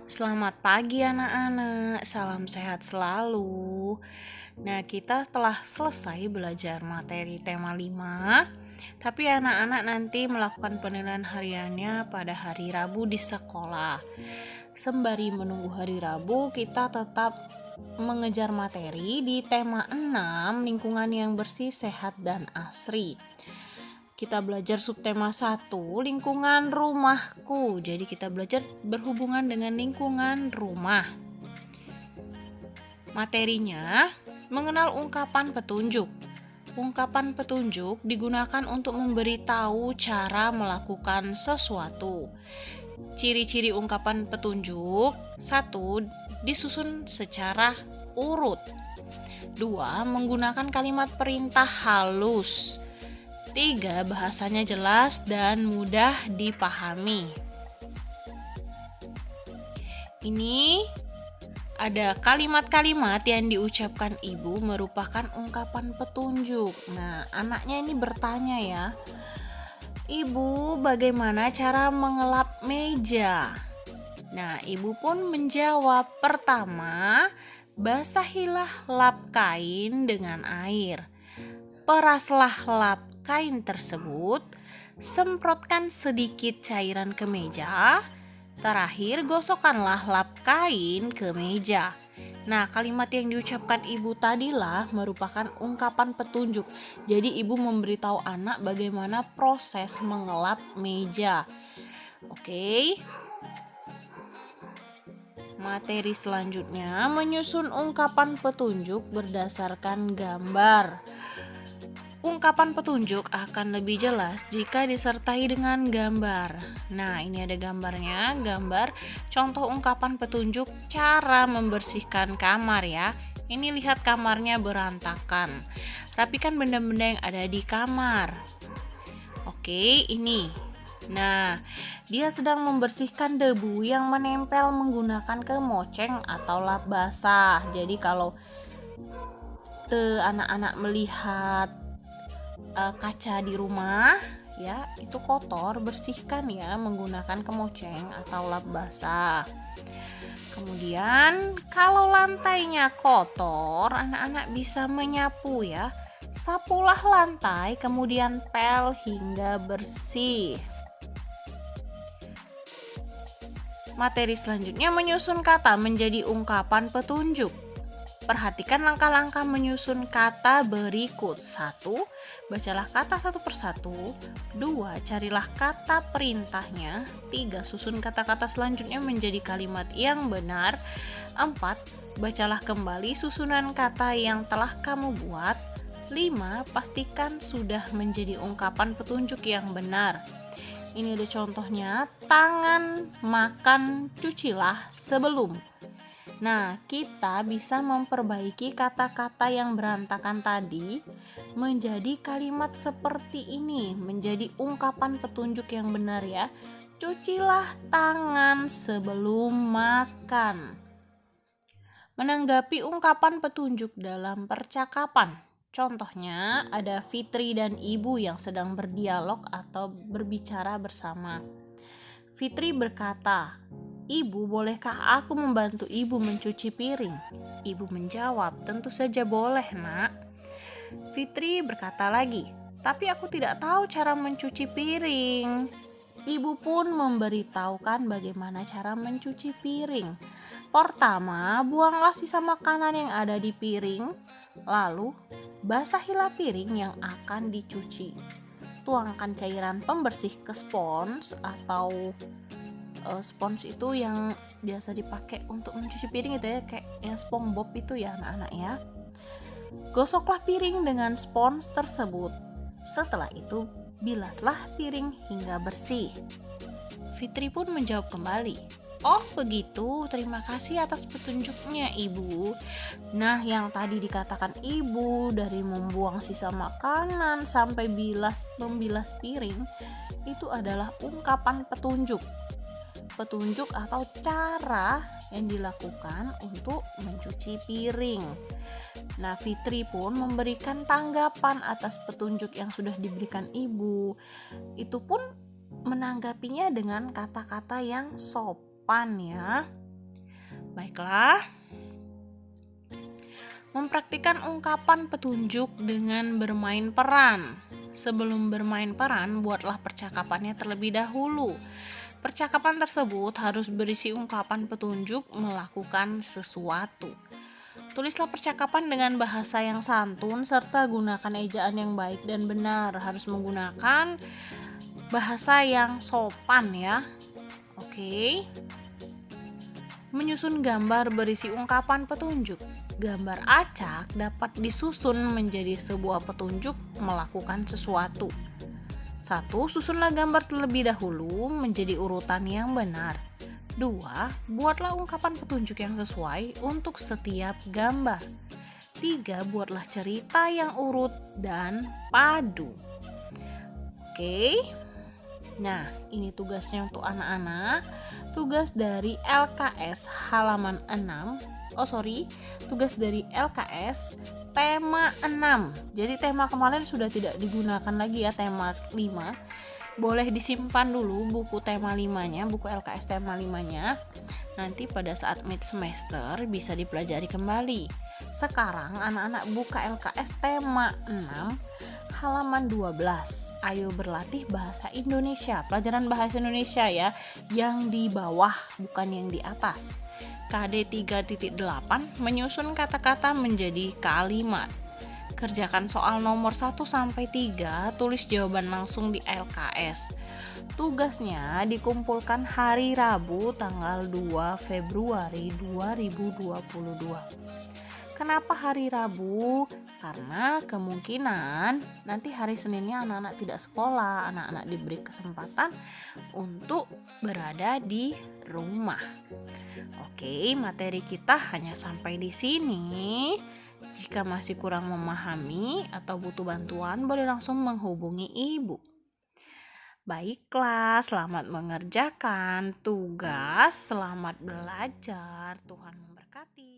Selamat pagi anak-anak, salam sehat selalu. Nah, kita telah selesai belajar materi tema 5, tapi anak-anak nanti melakukan penilaian hariannya pada hari Rabu di sekolah. Sembari menunggu hari Rabu, kita tetap mengejar materi di tema 6, lingkungan yang bersih, sehat, dan asri. Kita belajar subtema 1, lingkungan rumahku. Jadi kita belajar berhubungan dengan lingkungan rumah. Materinya mengenal ungkapan petunjuk. Ungkapan petunjuk digunakan untuk memberitahu cara melakukan sesuatu. Ciri-ciri ungkapan petunjuk: 1. Disusun secara urut. 2. Menggunakan kalimat perintah halus. 3. Bahasanya jelas dan mudah dipahami. Ini ada kalimat-kalimat yang diucapkan ibu merupakan ungkapan petunjuk. Nah, anaknya ini bertanya ya, "Ibu, bagaimana cara mengelap meja?" Nah, ibu pun menjawab, "Pertama, basahilah lap kain dengan air. Peraslah lap kain tersebut, semprotkan sedikit cairan ke meja, terakhir gosokkanlah lap kain ke meja." Nah, kalimat yang diucapkan ibu tadilah merupakan ungkapan petunjuk. Jadi ibu memberitahu anak bagaimana proses mengelap meja. Oke. Materi selanjutnya menyusun ungkapan petunjuk berdasarkan gambar. Ungkapan petunjuk akan lebih jelas jika disertai dengan gambar. Nah, ini ada gambarnya, gambar contoh ungkapan petunjuk cara membersihkan kamar ya. Ini lihat kamarnya berantakan. Rapikan benda-benda yang ada di kamar. Oke, ini. Nah, dia sedang membersihkan debu yang menempel menggunakan kemoceng atau lap basah. Jadi kalau anak-anak melihat kaca di rumah ya itu kotor, bersihkan ya menggunakan kemoceng atau lap basah. Kemudian kalau lantainya kotor, anak-anak bisa menyapu ya. Sapulah lantai, kemudian pel hingga bersih. Materi selanjutnya menyusun kata menjadi ungkapan petunjuk. Perhatikan langkah-langkah menyusun kata berikut. 1. Bacalah kata satu persatu. 2. Carilah kata perintahnya. 3. Susun kata-kata selanjutnya menjadi kalimat yang benar. 4. Bacalah kembali susunan kata yang telah kamu buat. 5. Pastikan sudah menjadi ungkapan petunjuk yang benar. Ini ada contohnya, tangan, makan, cucilah sebelum. Nah, kita bisa memperbaiki kata-kata yang berantakan tadi menjadi kalimat seperti ini, menjadi ungkapan petunjuk yang benar ya. Cucilah tangan sebelum makan. Menanggapi ungkapan petunjuk dalam percakapan. Contohnya ada Fitri dan ibu yang sedang berdialog atau berbicara bersama. Fitri berkata, "Ibu, bolehkah aku membantu ibu mencuci piring?" Ibu menjawab, "Tentu saja boleh, nak." Fitri berkata lagi, "Tapi aku tidak tahu cara mencuci piring." Ibu pun memberitahukan bagaimana cara mencuci piring. Pertama, buanglah sisa makanan yang ada di piring, lalu basahilah piring yang akan dicuci. Tuangkan cairan pembersih ke spons atau spons itu yang biasa dipakai untuk mencuci piring itu ya, kayak yang SpongeBob itu ya anak-anak ya. Gosoklah piring dengan spons tersebut. Setelah itu, bilaslah piring hingga bersih. Fitri pun menjawab kembali, "Oh begitu, terima kasih atas petunjuknya ibu." Nah, yang tadi dikatakan ibu dari membuang sisa makanan sampai membilas piring itu adalah ungkapan petunjuk. Petunjuk atau cara yang dilakukan untuk mencuci piring. Nah, Fitri pun memberikan tanggapan atas petunjuk yang sudah diberikan ibu. Itu pun menanggapinya dengan kata-kata yang sopan ya. Baiklah, mempraktikkan ungkapan petunjuk dengan bermain peran. Sebelum bermain peran, buatlah percakapannya terlebih dahulu. Percakapan tersebut harus berisi ungkapan petunjuk melakukan sesuatu. Tulislah percakapan dengan bahasa yang santun serta gunakan ejaan yang baik dan benar. Harus menggunakan bahasa yang sopan ya. Oke. Menyusun gambar berisi ungkapan petunjuk. Gambar acak dapat disusun menjadi sebuah petunjuk melakukan sesuatu. 1. Susunlah gambar terlebih dahulu menjadi urutan yang benar. 2. Buatlah ungkapan petunjuk yang sesuai untuk setiap gambar. 3. Buatlah cerita yang urut dan padu. Oke. Nah, ini tugasnya untuk anak-anak. Tugas dari LKS halaman 6. Tugas dari LKS tema 6. Jadi tema kemarin sudah tidak digunakan lagi ya, tema 5. Boleh disimpan dulu buku tema 5-nya, buku LKS tema 5-nya. Nanti pada saat mid semester bisa dipelajari kembali. Sekarang anak-anak buka LKS tema 6 halaman 12. Ayo berlatih bahasa Indonesia. Pelajaran bahasa Indonesia ya, yang di bawah bukan yang di atas. KD 3.8 menyusun kata-kata menjadi kalimat. Kerjakan soal nomor 1-3, tulis jawaban langsung di LKS. Tugasnya dikumpulkan hari Rabu tanggal 2 Februari 2022. Kenapa hari Rabu? Karena kemungkinan nanti hari Seninnya anak-anak tidak sekolah, anak-anak diberi kesempatan untuk berada di rumah. Oke, materi kita hanya sampai di sini. Jika masih kurang memahami atau butuh bantuan, boleh langsung menghubungi ibu. Baiklah, selamat mengerjakan tugas, selamat belajar. Tuhan memberkati.